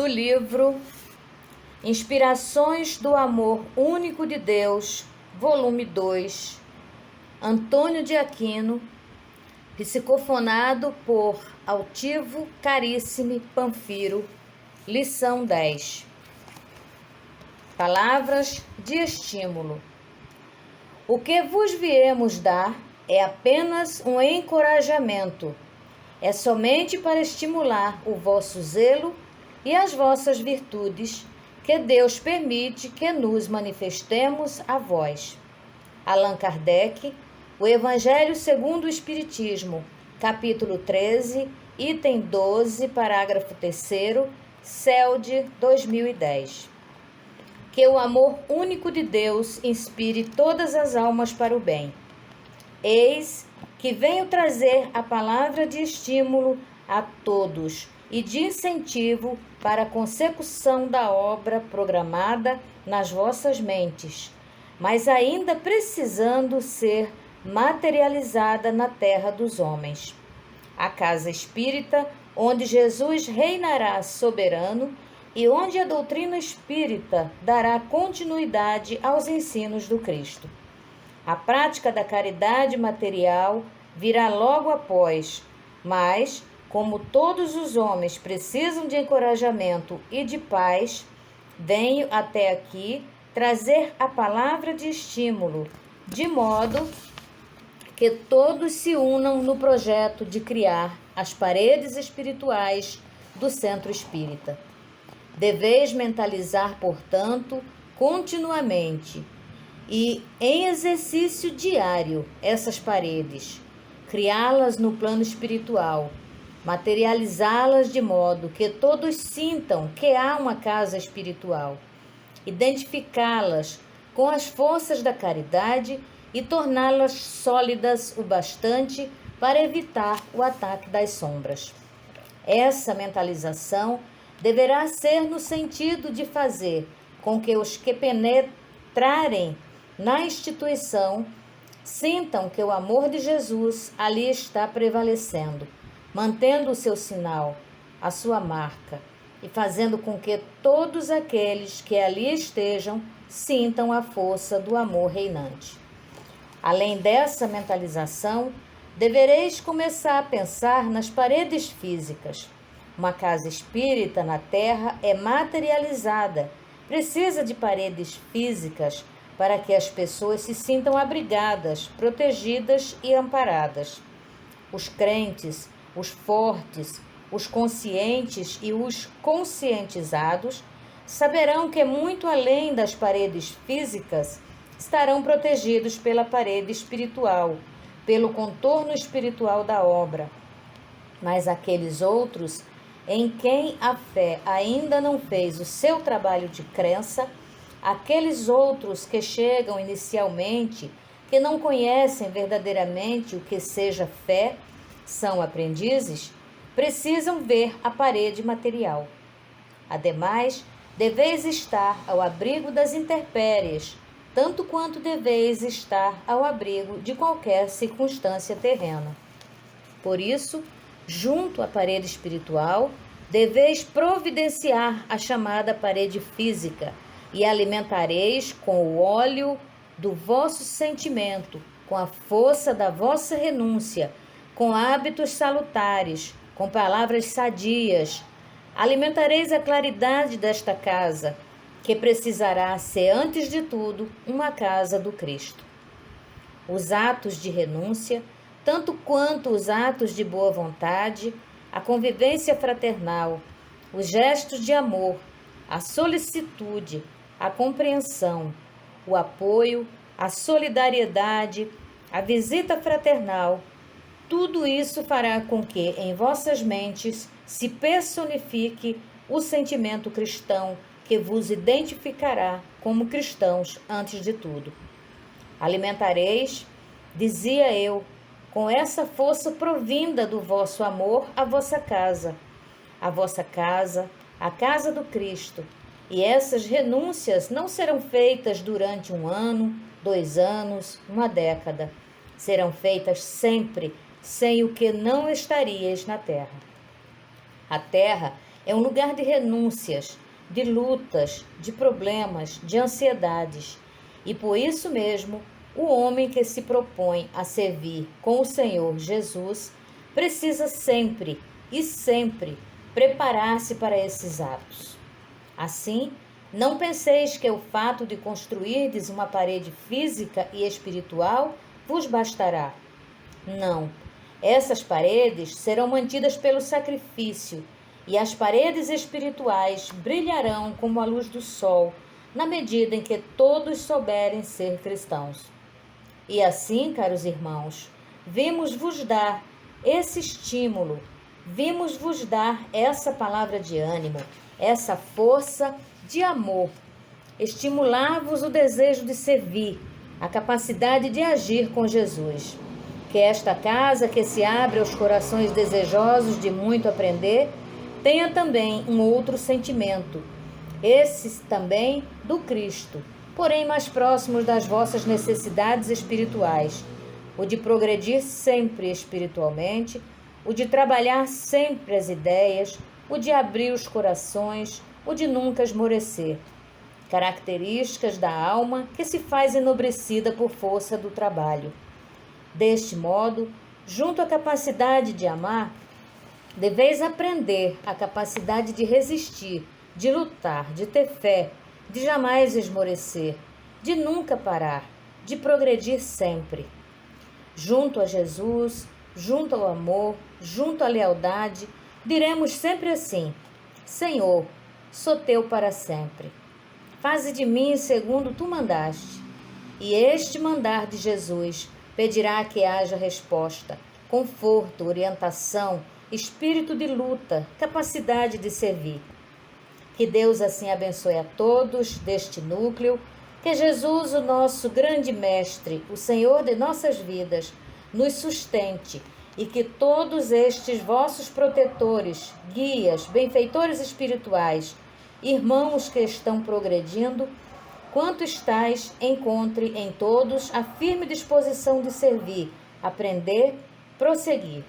do livro Inspirações do Amor Único de Deus, volume 2, Antônio de Aquino, psicofonado por Altivo Carissime Panfiro, lição 10. Palavras de estímulo. O que vos viemos dar é apenas um encorajamento. É somente para estimular o vosso zelo e as vossas virtudes que Deus permite que nos manifestemos a vós. Allan Kardec, O Evangelho segundo o Espiritismo, capítulo 13, item 12, parágrafo 3º, CELD 2010. Que o amor único de Deus inspire todas as almas para o bem. Eis que venho trazer a palavra de estímulo a todos e de incentivo para a consecução da obra programada nas vossas mentes, mas ainda precisando ser materializada na terra dos homens. A casa espírita, onde Jesus reinará soberano e onde a doutrina espírita dará continuidade aos ensinos do Cristo. A prática da caridade material virá logo após, mas, como todos os homens precisam de encorajamento e de paz, venho até aqui trazer a palavra de estímulo, de modo que todos se unam no projeto de criar as paredes espirituais do centro espírita. Deveis mentalizar, portanto, continuamente e em exercício diário essas paredes, criá-las no plano espiritual, materializá-las de modo que todos sintam que há uma casa espiritual, identificá-las com as forças da caridade e torná-las sólidas o bastante para evitar o ataque das sombras. Essa mentalização deverá ser no sentido de fazer com que os que penetrarem na instituição sintam que o amor de Jesus ali está prevalecendo, mantendo o seu sinal, a sua marca, e fazendo com que todos aqueles que ali estejam sintam a força do amor reinante. Além dessa mentalização, devereis começar a pensar nas paredes físicas. Uma casa espírita na terra é materializada, precisa de paredes físicas para que as pessoas se sintam abrigadas, protegidas e amparadas. Os crentes, os fortes, os conscientes e os conscientizados saberão que muito além das paredes físicas estarão protegidos pela parede espiritual, pelo contorno espiritual da obra. Mas aqueles outros em quem a fé ainda não fez o seu trabalho de crença, aqueles outros que chegam inicialmente, que não conhecem verdadeiramente o que seja fé, são aprendizes, precisam ver a parede material. Ademais, deveis estar ao abrigo das intempéries, tanto quanto deveis estar ao abrigo de qualquer circunstância terrena. Por isso, junto à parede espiritual, deveis providenciar a chamada parede física e alimentareis com o óleo do vosso sentimento, com a força da vossa renúncia, com hábitos salutares, com palavras sadias. Alimentareis a claridade desta casa, que precisará ser, antes de tudo, uma casa do Cristo. Os atos de renúncia, tanto quanto os atos de boa vontade, a convivência fraternal, os gestos de amor, a solicitude, a compreensão, o apoio, a solidariedade, a visita fraternal, tudo isso fará com que em vossas mentes se personifique o sentimento cristão que vos identificará como cristãos antes de tudo. Alimentareis, dizia eu, com essa força provinda do vosso amor, a vossa casa, a casa do Cristo. E essas renúncias não serão feitas durante 1 ano, 2 anos, 1 década. Serão feitas sempre, sem o que não estaríeis na terra. A terra É um lugar de renúncias, de lutas, de problemas, de ansiedades. E por isso mesmo, o homem que se propõe a servir com o Senhor Jesus precisa sempre e sempre preparar-se para esses atos. Assim, não penseis que o fato de construirdes uma parede física e espiritual vos bastará. Não, essas paredes serão mantidas pelo sacrifício, e as paredes espirituais brilharão como a luz do sol, na medida em que todos souberem ser cristãos. E assim, caros irmãos, vimos-vos dar esse estímulo, vimos-vos dar essa palavra de ânimo, essa força de amor, estimular-vos o desejo de servir, a capacidade de agir com Jesus. Que esta casa que se abre aos corações desejosos de muito aprender, tenha também um outro sentimento, esse também do Cristo, porém mais próximos das vossas necessidades espirituais, o de progredir sempre espiritualmente, o de trabalhar sempre as ideias, o de abrir os corações, o de nunca esmorecer. Características da alma que se faz enobrecida por força do trabalho. Deste modo, junto à capacidade de amar, deveis aprender a capacidade de resistir, de lutar, de ter fé, de jamais esmorecer, de nunca parar, de progredir sempre. Junto a Jesus, junto ao amor, junto à lealdade, diremos sempre assim: Senhor, sou teu para sempre. Faze de mim segundo tu mandaste. E este mandar de Jesus pedirá que haja resposta, conforto, orientação, espírito de luta, capacidade de servir. Que Deus assim abençoe a todos deste núcleo, que Jesus, o nosso grande mestre, o Senhor de nossas vidas, nos sustente e que todos estes vossos protetores, guias, benfeitores espirituais, irmãos que estão progredindo, quanto estais, encontre em todos a firme disposição de servir, aprender, prosseguir.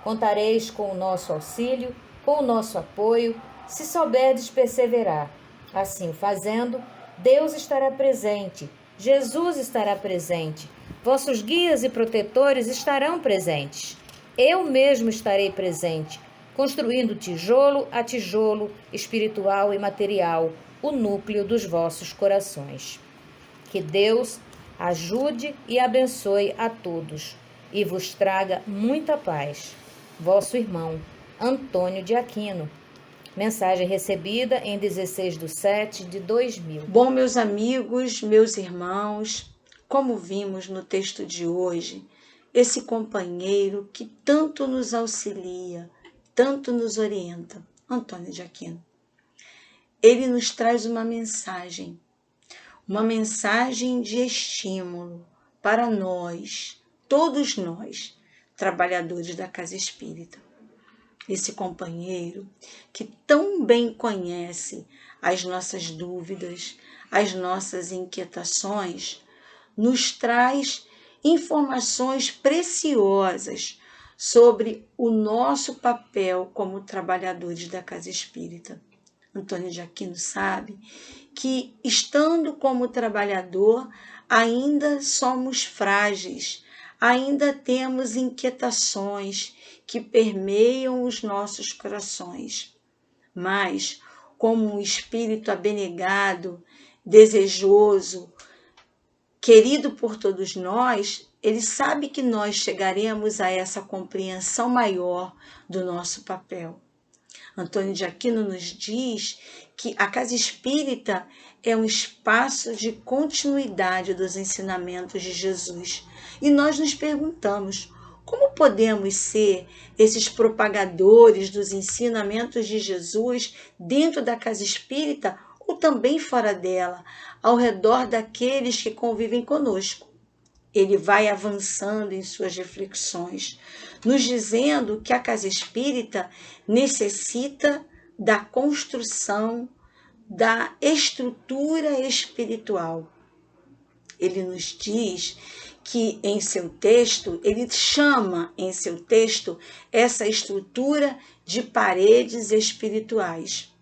Contareis com o nosso auxílio, com o nosso apoio, se souberdes perseverar. Assim fazendo, Deus estará presente, Jesus estará presente, vossos guias e protetores estarão presentes. Eu mesmo estarei presente, construindo tijolo a tijolo, espiritual e material, o núcleo dos vossos corações. Que Deus ajude e abençoe a todos e vos traga muita paz. Vosso irmão Antônio de Aquino. Mensagem recebida em 16/7/2000. Bom, meus amigos, meus irmãos, como vimos no texto de hoje, esse companheiro que tanto nos auxilia, tanto nos orienta, Antônio de Aquino. Ele nos traz uma mensagem de estímulo para nós, todos nós, trabalhadores da Casa Espírita. Esse companheiro que tão bem conhece as nossas dúvidas, as nossas inquietações, nos traz informações preciosas sobre o nosso papel como trabalhadores da Casa Espírita. Antônio de Aquino sabe que, estando como trabalhador, ainda somos frágeis, ainda temos inquietações que permeiam os nossos corações. Mas, como um espírito abnegado, desejoso, querido por todos nós, ele sabe que nós chegaremos a essa compreensão maior do nosso papel. Antônio de Aquino nos diz que a Casa Espírita é um espaço de continuidade dos ensinamentos de Jesus. E nós nos perguntamos, como podemos ser esses propagadores dos ensinamentos de Jesus dentro da Casa Espírita ou também fora dela, ao redor daqueles que convivem conosco? Ele vai avançando em suas reflexões, nos dizendo que a Casa Espírita necessita da construção da estrutura espiritual. Ele nos diz que em seu texto, ele chama em seu texto essa estrutura de paredes espirituais.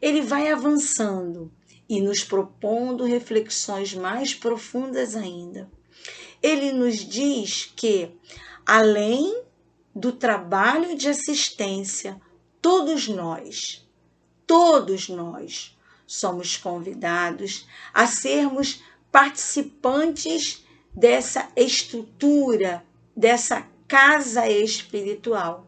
Ele vai avançando e nos propondo reflexões mais profundas ainda. Ele nos diz que, além do trabalho de assistência, todos nós somos convidados a sermos participantes dessa estrutura, dessa casa espiritual.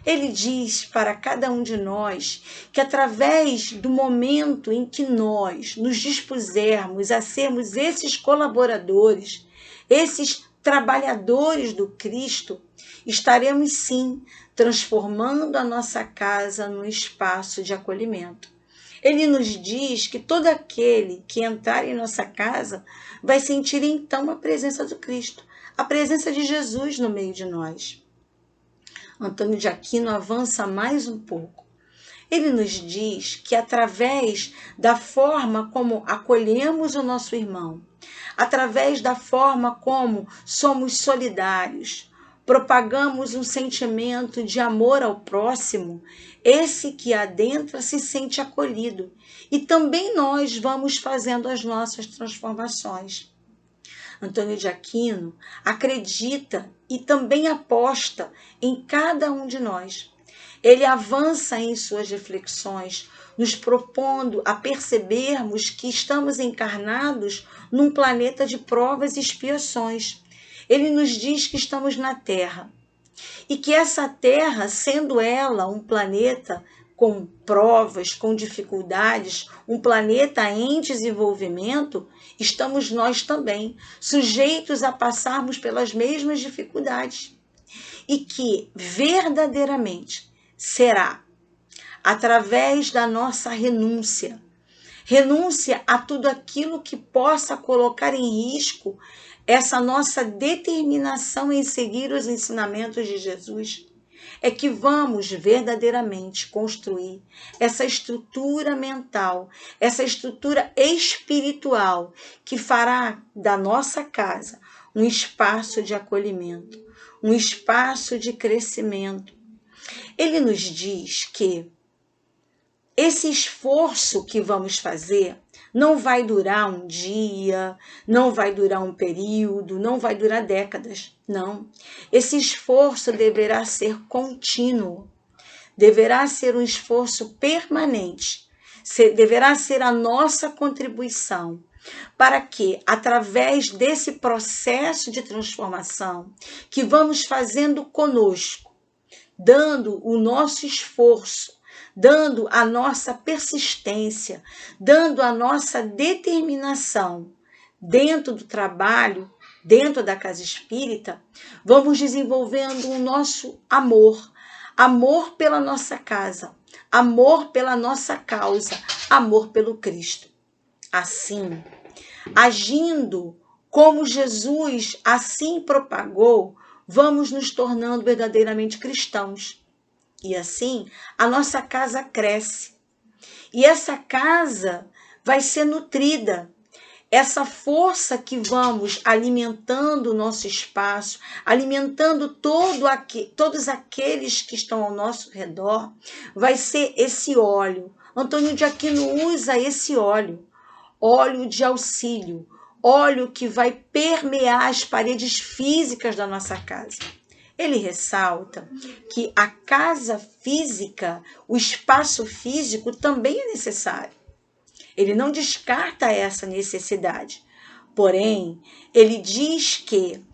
Ele diz para cada um de nós que através do momento em que nós nos dispusermos a sermos esses colaboradores, esses trabalhadores do Cristo, estaremos sim transformando a nossa casa num espaço de acolhimento. Ele nos diz que todo aquele que entrar em nossa casa vai sentir então a presença do Cristo, a presença de Jesus no meio de nós. Antônio de Aquino avança mais um pouco. Ele nos diz que através da forma como acolhemos o nosso irmão, através da forma como somos solidários, propagamos um sentimento de amor ao próximo, esse que adentra se sente acolhido. E também nós vamos fazendo as nossas transformações. Antônio de Aquino acredita e também aposta em cada um de nós. Ele avança em suas reflexões, nos propondo a percebermos que estamos encarnados num planeta de provas e expiações. Ele nos diz que estamos na Terra e que essa Terra, sendo ela um planeta com provas, com dificuldades, um planeta em desenvolvimento, estamos nós também sujeitos a passarmos pelas mesmas dificuldades. E que verdadeiramente será através da nossa renúncia a tudo aquilo que possa colocar em risco essa nossa determinação em seguir os ensinamentos de Jesus, é que vamos verdadeiramente construir essa estrutura mental, essa estrutura espiritual que fará da nossa casa um espaço de acolhimento, um espaço de crescimento. Ele nos diz que esse esforço que vamos fazer não vai durar um dia, não vai durar um período, não vai durar décadas, não. Esse esforço deverá ser contínuo, deverá ser um esforço permanente, deverá ser a nossa contribuição para que, através desse processo de transformação que vamos fazendo conosco, dando o nosso esforço, dando a nossa persistência, dando a nossa determinação dentro do trabalho, dentro da casa espírita, vamos desenvolvendo o nosso amor pela nossa casa, amor pela nossa causa, amor pelo Cristo. Assim, agindo como Jesus assim propagou, vamos nos tornando verdadeiramente cristãos. E assim, a nossa casa cresce. E essa casa vai ser nutrida. Essa força que vamos alimentando o nosso espaço, alimentando todos aqueles que estão ao nosso redor, vai ser esse óleo. Antônio de Aquino usa esse óleo de auxílio, óleo que vai permear as paredes físicas da nossa casa. Ele ressalta que a casa física, o espaço físico também é necessário. Ele não descarta essa necessidade. Porém, ele diz que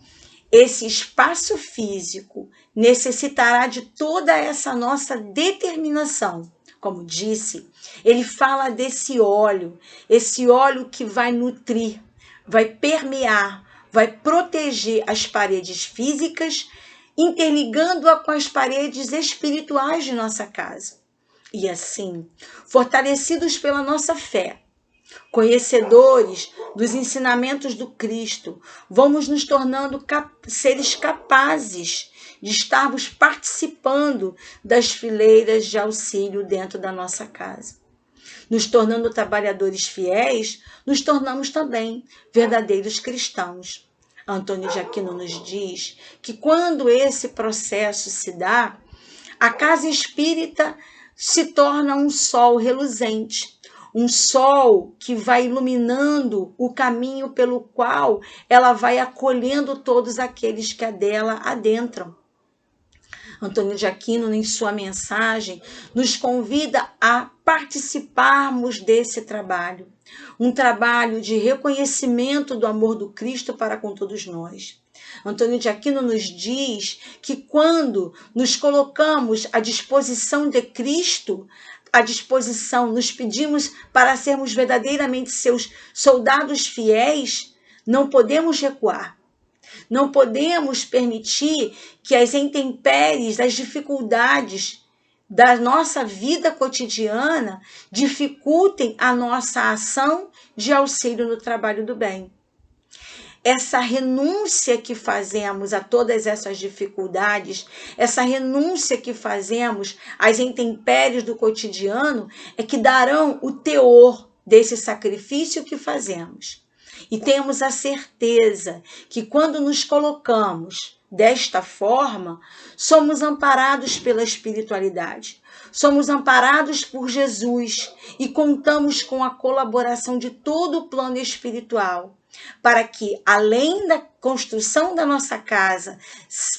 esse espaço físico necessitará de toda essa nossa determinação. Como disse, ele fala desse óleo, esse óleo que vai nutrir, vai permear, vai proteger as paredes físicas, interligando-a com as paredes espirituais de nossa casa. E assim, fortalecidos pela nossa fé, conhecedores dos ensinamentos do Cristo, vamos nos tornando seres capazes de estarmos participando das fileiras de auxílio dentro da nossa casa. Nos tornando trabalhadores fiéis, nos tornamos também verdadeiros cristãos. Antônio de Aquino nos diz que quando esse processo se dá, a casa espírita se torna um sol reluzente, um sol que vai iluminando o caminho pelo qual ela vai acolhendo todos aqueles que a dela adentram. Antônio de Aquino, em sua mensagem, nos convida a participarmos desse trabalho, um trabalho de reconhecimento do amor do Cristo para com todos nós. Antônio de Aquino nos diz que quando nos colocamos à disposição de Cristo, à disposição, nos pedimos para sermos verdadeiramente seus soldados fiéis, não podemos recuar. Não podemos permitir que as intempéries, as dificuldades da nossa vida cotidiana dificultem a nossa ação de auxílio no trabalho do bem. Essa renúncia que fazemos a todas essas dificuldades, essa renúncia que fazemos às intempéries do cotidiano, é que darão o teor desse sacrifício que fazemos. E temos a certeza que quando nos colocamos desta forma, somos amparados pela espiritualidade, somos amparados por Jesus e contamos com a colaboração de todo o plano espiritual, para que, além da construção da nossa casa,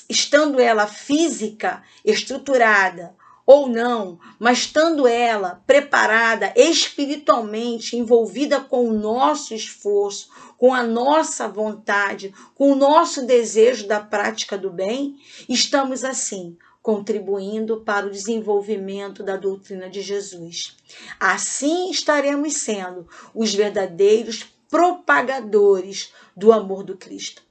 estando ela física, estruturada, ou não, mas estando ela preparada espiritualmente, envolvida com o nosso esforço, com a nossa vontade, com o nosso desejo da prática do bem, estamos assim contribuindo para o desenvolvimento da doutrina de Jesus. Assim estaremos sendo os verdadeiros propagadores do amor do Cristo.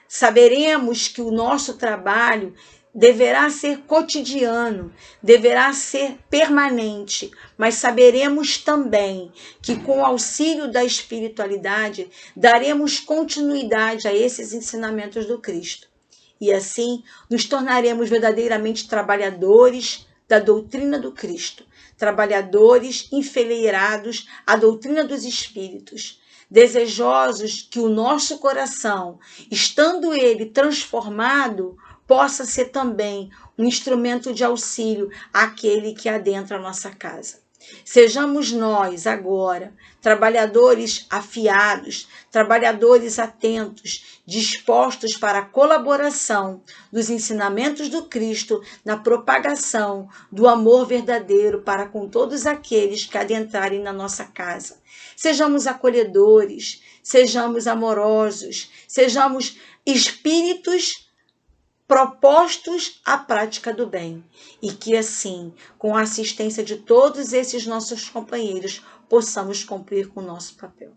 Saberemos que o nosso trabalho deverá ser cotidiano, deverá ser permanente, mas saberemos também que com o auxílio da espiritualidade daremos continuidade a esses ensinamentos do Cristo. E assim nos tornaremos verdadeiramente trabalhadores da doutrina do Cristo, trabalhadores enfileirados à doutrina dos Espíritos, desejosos que o nosso coração, estando ele transformado, possa ser também um instrumento de auxílio àquele que adentra a nossa casa. Sejamos nós agora trabalhadores afiados, trabalhadores atentos, dispostos para a colaboração dos ensinamentos do Cristo na propagação do amor verdadeiro para com todos aqueles que adentrarem na nossa casa. Sejamos acolhedores, sejamos amorosos, sejamos espíritos propostos à prática do bem, e que assim, com a assistência de todos esses nossos companheiros, possamos cumprir com o nosso papel.